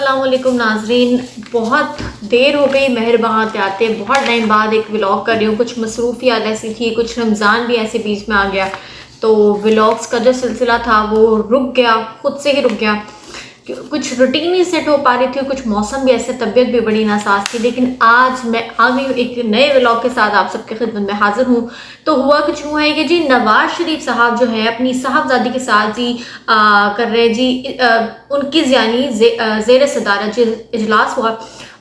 अस्सलाम वालेकुम नाजरीन, बहुत देर हो गई मेहरबान आते आते, बहुत टाइम बाद एक व्लॉग कर रही हूँ। कुछ मसरूफियात ऐसी थी, कुछ रमज़ान भी ऐसे बीच में आ गया, तो व्लॉग्स का जो सिलसिला था वो रुक गया, खुद से ही रुक गया। कुछ रूटीन नहीं सेट हो पा रही थी, कुछ मौसम भी ऐसे, तबीयत भी बड़ी नासाज थी। लेकिन आज मैं आ गई हूँ एक नए व्लॉग के साथ, आप सबके खिदमत में हाजिर हूँ। तो हुआ कुछ यूँ है कि जी नवाज शरीफ साहब जो है अपनी साहबजादी के साथ जी कर रहे जी उनकी यानी ज़ेर सदारत जी इजलास हुआ,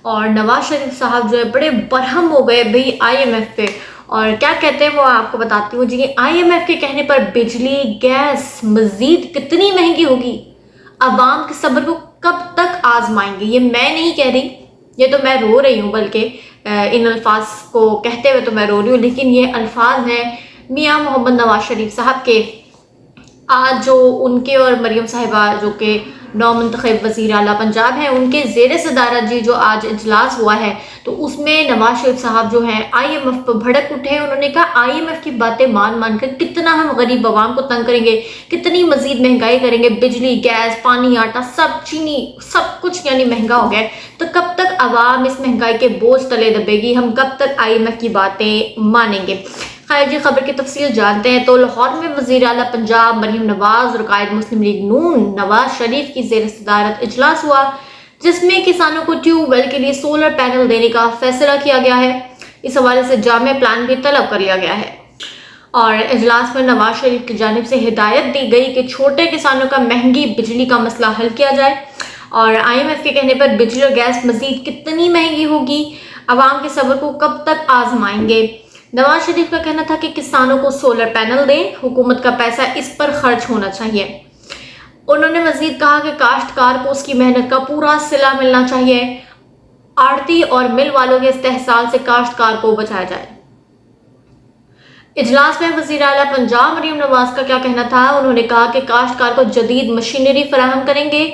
और नवाज शरीफ साहब जो है बड़े बरहम हो गए भाई IMF पे। और क्या कहते हैं वो आपको बताती हूँ जी। IMF के कहने पर बिजली गैस मज़ीद कितनी महंगी होगी, अवाम के सब्र को कब तक आजमाएंगे। ये मैं नहीं कह रही, ये तो मैं रो रही हूँ, बल्कि इन अल्फाज को कहते हुए तो मैं रो रही हूँ, लेकिन ये अल्फाज हैं मियाँ मोहम्मद नवाज शरीफ साहब के। आज जो उनके और मरियम साहिबा जो कि नौमंतखब वज़ीर आला पंजाब हैं, उनके ज़ेर सदारत जी जो आज इजलास हुआ है, तो उसमें नवाज शरीफ साहब जो हैं IMF पर भड़क उठे। उन्होंने कहा IMF की बातें मान कर कितना हम गरीब आवाम को तंग करेंगे, कितनी मजीद महंगाई करेंगे, बिजली गैस पानी आटा सब चीनी सब कुछ यानी महंगा हो गया है। तो कब तक आवाम इस महंगाई के बोझ तले दबेगी, हम कब तक IMF की बातें मानेंगे। खैर जी, खबर की तफसील जानते हैं। तो लाहौर में वज़ीर आला पंजाब मरियम नवाज और कायद मुस्लिम लीग नून नवाज शरीफ की ज़ेर सदारत इजलास हुआ, जिसमें किसानों को ट्यूबवेल के लिए सोलर पैनल देने का फैसला किया गया है। इस हवाले से जामे प्लान भी तलब कर लिया गया है। और इजलास में नवाज शरीफ की जानिब से हिदायत दी गई कि छोटे किसानों का महंगी बिजली का मसला हल किया जाए। और IMF के कहने पर बिजली और गैस मज़ीद कितनी महंगी होगी, आवाम के सब्र को कब तक आजमाएंगे। नवाज शरीफ का कहना था कि किसानों को सोलर पैनल दें, हुकूमत का पैसा इस पर खर्च होना चाहिए। उन्होंने मजीद कहा कि काश्तकार को उसकी मेहनत का पूरा सिला मिलना चाहिए। आड़ती और मिल वालों के इस्तेहसाल से काश्तकार को बचाया जाए। इजलास में वज़ीर आला पंजाब मरियम नवाज का क्या कहना था। उन्होंने कहा कि काश्तकार को जदीद मशीनरी फराहम करेंगे,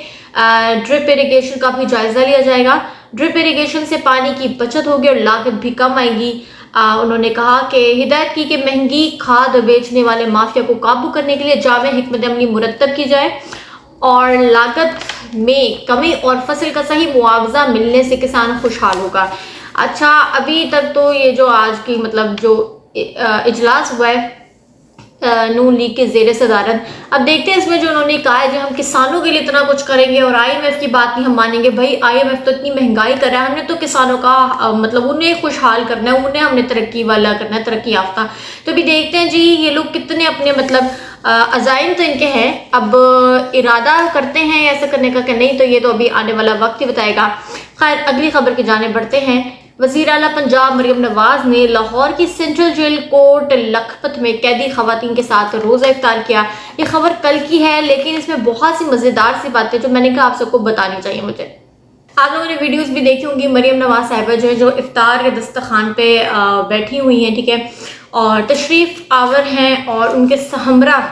ड्रिप इरीगेशन का भी जायजा लिया जाएगा। ड्रिप इरीगेशन से पानी की बचत होगी और लागत भी कम आएगी। उन्होंने कहा कि हिदायत की कि महंगी खाद बेचने वाले माफिया को काबू करने के लिए जामे हिकमत अमली मुरतब की जाए और लागत में कमी और फसल का सही मुआवजा मिलने से किसान खुशहाल होगा। अच्छा, अभी तक तो ये जो आज की मतलब जो इजलास हुआ है नून लीग के ज़ेर सदारत, अब देखते हैं इसमें जो उन्होंने कहा है जो हम किसानों के लिए इतना कुछ करेंगे और IMF की बात नहीं हम मानेंगे। भाई IMF तो इतनी महंगाई कर रहा है, हमने तो किसानों का मतलब उन्हें खुशहाल करना है, उन्हें हमने तरक्की वाला करना है, तरक्की याफ्ता। तो अभी देखते हैं जी ये लोग कितने अपने मतलब अज़ाइम तो इनके हैं, अब इरादा करते हैं ऐसा करने का कि नहीं, तो ये तो अभी आने वाला वक्त ही बताएगा। खैर, अगली खबर की जाने बढ़ते हैं। वज़ीर आला पंजाब मरियम नवाज ने लाहौर की सेंट्रल जेल कोट लखपत में कैदी खवातीन के साथ रोज़ा इफ्तार किया। ये खबर कल की है, लेकिन इसमें बहुत सी मज़ेदार सी बातें जो मैंने कहा आप सबको बतानी चाहिए मुझे। आप लोगों ने वीडियोस भी देखी होंगी। मरियम नवाज साहिबा जो इफ्तार के दस्तरखान पे बैठी हुई हैं, ठीक है, और तशरीफ़ आवर हैं, और उनके हमरा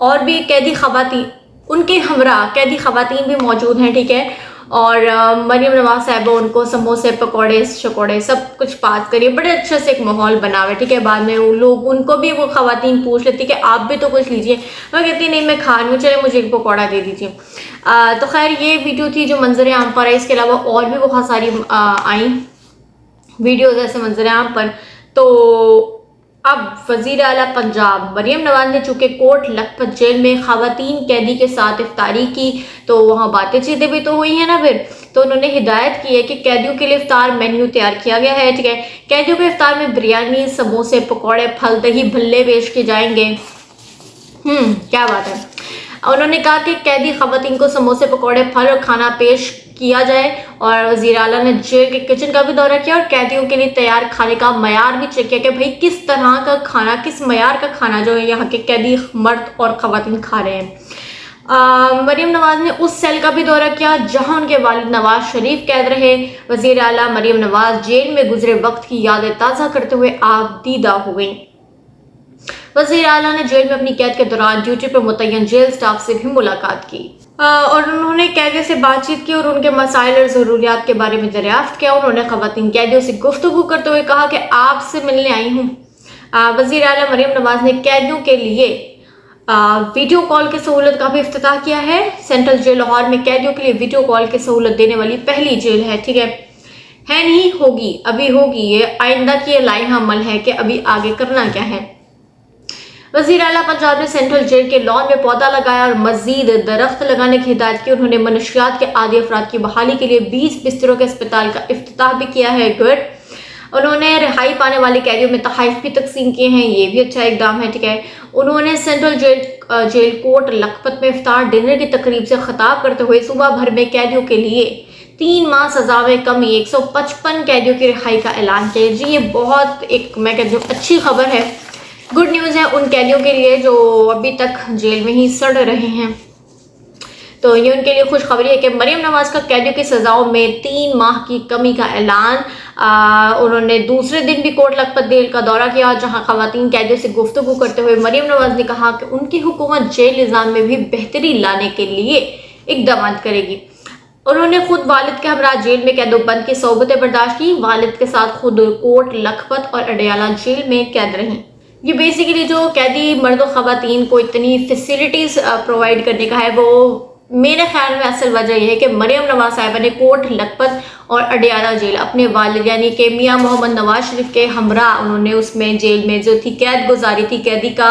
और भी कैदी खवातीन, उनके हमरा कैदी खवातीन भी मौजूद हैं, ठीक है। और मरियम नवाज साहिबा उनको समोसे पकौड़े शकोड़े सब कुछ पास करिए, बड़े अच्छे से एक माहौल बना हुआ है, ठीक है। बाद में वो लोग उनको भी वो खवातीन पूछ लेती कि आप भी तो कुछ लीजिए, मैं कहती नहीं मैं खा रही हूँ, चले मुझे एक पकौड़ा दे दीजिए। तो खैर ये वीडियो थी जो मंजर आम पर है। इसके अलावा और भी बहुत सारी आई वीडियोज़ ऐसे मंजर आम पर। तो अब वज़ीर आला पंजाब मरियम नवाज ने चूँकि कोट लखपत जेल में खवातीन कैदी के साथ इफ्तारी की, तो वहाँ बातें चीतें भी तो हुई हैं ना फिर। तो उन्होंने हिदायत की है कि कैदियों के लिए इफ्तार मेन्यू तैयार किया गया है, ठीक है। कैदियों के इफ्तार में बिरयानी समोसे पकौड़े फल दही भल्ले पेश किए जाएंगे। क्या बात है। उन्होंने कहा कि कैदी खवातीन को समोसे पकौड़े फल और खाना पेश किया जाए। और वज़ीर आला ने जेल के किचन का भी दौरा किया और कैदियों के लिए तैयार खाने का मयार भी चेक किया कि भाई किस तरह का खाना, किस मयार का खाना जो है यहाँ के कैदी मर्द और खवातीन खा रहे हैं। मरियम नवाज ने उस सेल का भी दौरा किया जहाँ उनके वालिद नवाज शरीफ कैद रहे। वज़ीर आला मरियम नवाज जेल में गुजरे वक्त की यादें ताज़ा करते हुए आबदीदा हो गई। वज़ीर आला ने जेल में अपनी कैद के दौरान ड्यूटी पर मुतय्यन जेल स्टाफ से भी मुलाकात की और उन्होंने कैदियों से बातचीत की और उनके मसाइल और ज़रूरियात के बारे में दरियाफ्त किया। उन्होंने ख़वातीन कैदियों से गुफ्तगू करते हुए कहा कि आपसे मिलने आई हूँ। वज़ीर आला मरियम नवाज ने कैदियों के लिए वीडियो कॉल की सहूलत का भी इफ्तिताह किया है। सेंट्रल जेल लाहौर में कैदियों के लिए वीडियो कॉल की सहूलत देने वाली पहली जेल है। ठीक है नहीं, होगी, अभी होगी, ये आइंदा की लाइन अमल है कि अभी आगे करना क्या है। वज़ीर आला पंजाब ने सेंट्रल जेल के लॉन में पौधा लगाया और मजीद दरख्त लगाने की हिदायत की। उन्होंने मनशियात के आदी अफराद की बहाली के लिए 20 बिस्तरों के अस्पताल का इफ्तिताह भी किया है। गुड। उन्होंने रिहाई पाने वाले कैदियों में तहाइफ भी तकसीम किए हैं, ये भी अच्छा इकदाम है। ठीक है, उन्होंने सेंट्रल जेल कोर्ट लखपत में इफ्तार डिनर की तकरीब से खिताब करते हुए सूबा भर में कैदियों के लिए 3 माह सजा में कमी 155 कैदियों की रिहाई का ऐलान किया। जी ये बहुत एक मैं कहती हूँ अच्छी खबर है, गुड न्यूज़ है उन कैदियों के लिए जो अभी तक जेल में ही सड़ रहे हैं। तो ये उनके लिए खुशखबरी है कि मरियम नवाज का कैदियों की सजाओं में 3 माह की कमी का ऐलान। उन्होंने दूसरे दिन भी कोर्ट लखपत जेल का दौरा किया, जहां खवातीन कैदियों से गुफ्तगू करते हुए मरियम नवाज ने कहा कि उनकी हुकूमत जेल निज़ाम में भी बेहतरी लाने के लिए इक़दाम करेगी। उन्होंने खुद वालिद के हमरा जेल में कैदोबंद की सोबतें बर्दाश्त की। वालिद के साथ खुद कोर्ट लखपत और अडयाला जेल में कैद रहीं। ये बेसिकली जो कैदी मर्द और ख़वातीन को इतनी फैसिलिटीज़ प्रोवाइड करने का है, वो मेरे ख्याल में असल वजह यह है कि मरियम नवाज साहिबा ने कोर्ट लखपत और अडयाला जेल अपने वालिद यानी कि मियाँ मोहम्मद नवाज शरीफ के हमरा उन्होंने उसमें जेल में जो थी कैद गुजारी थी। कैदी का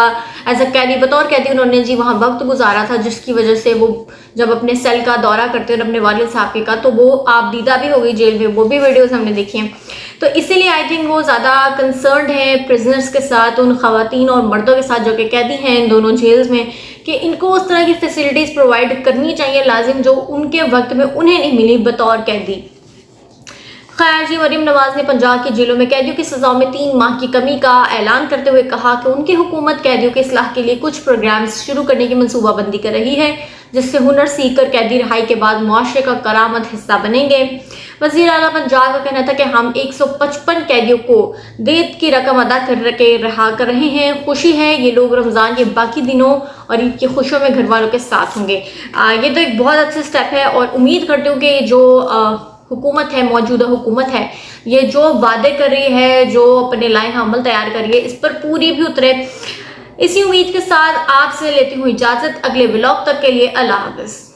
एज अ कैदी बतौर कैदी उन्होंने जी वहाँ वक्त गुजारा था, जिसकी वजह से वो जब अपने सेल का दौरा करते हैं अपने वालिद साहब का, तो वो आप दीदा भी हो गई जेल में, वो भी वीडियोज़ हमने देखी हैं। तो इसीलिए आई थिंक वो ज़्यादा कंसर्न्ड हैं प्रिजनर्स के साथ, उन ख़वातीन और मर्दों के साथ जो कि कैदी हैं इन दोनों जेल्स में, कि इनको उस तरह की फैसिलिटीज़ प्रोवाइड करनी चाहिए लाजिम, जो उनके वक्त में उन्हें नहीं मिली बतौर कैदी। खैर जी, मरियम नवाज ने पंजाब की जेलों में कैदियों की सजाओं में 3 माह की कमी का ऐलान करते हुए कहा कि उनकी हुकूमत कैदियों के इस्लाह के लिए कुछ प्रोग्राम्स शुरू करने की मनसूबाबंदी कर रही है, जिससे हुनर सीख कर कैदी रिहाई के बाद मुआशरे का करामत हिस्सा बनेंगे। वज़ीर आला पंजाब का कहना था कि हम 155 कैदियों को देत की रकम अदा कर के रहा कर रहे हैं। खुशी है ये लोग रमज़ान के बाकी दिनों और ईद की खुशियों में घर वालों के साथ होंगे। ये तो एक बहुत अच्छा स्टेप है और उम्मीद करती हूँ कि जो हुकूमत है, मौजूदा हुकूमत है, ये जो वादे कर रही है, जो अपने लाइन अमल तैयार कर रही है, इस पर पूरी भी उतरे। इसी उम्मीद के साथ आपसे लेती हूँ इजाज़त, अगले व्लॉग तक के लिए अल्लाह हाफ़िज़।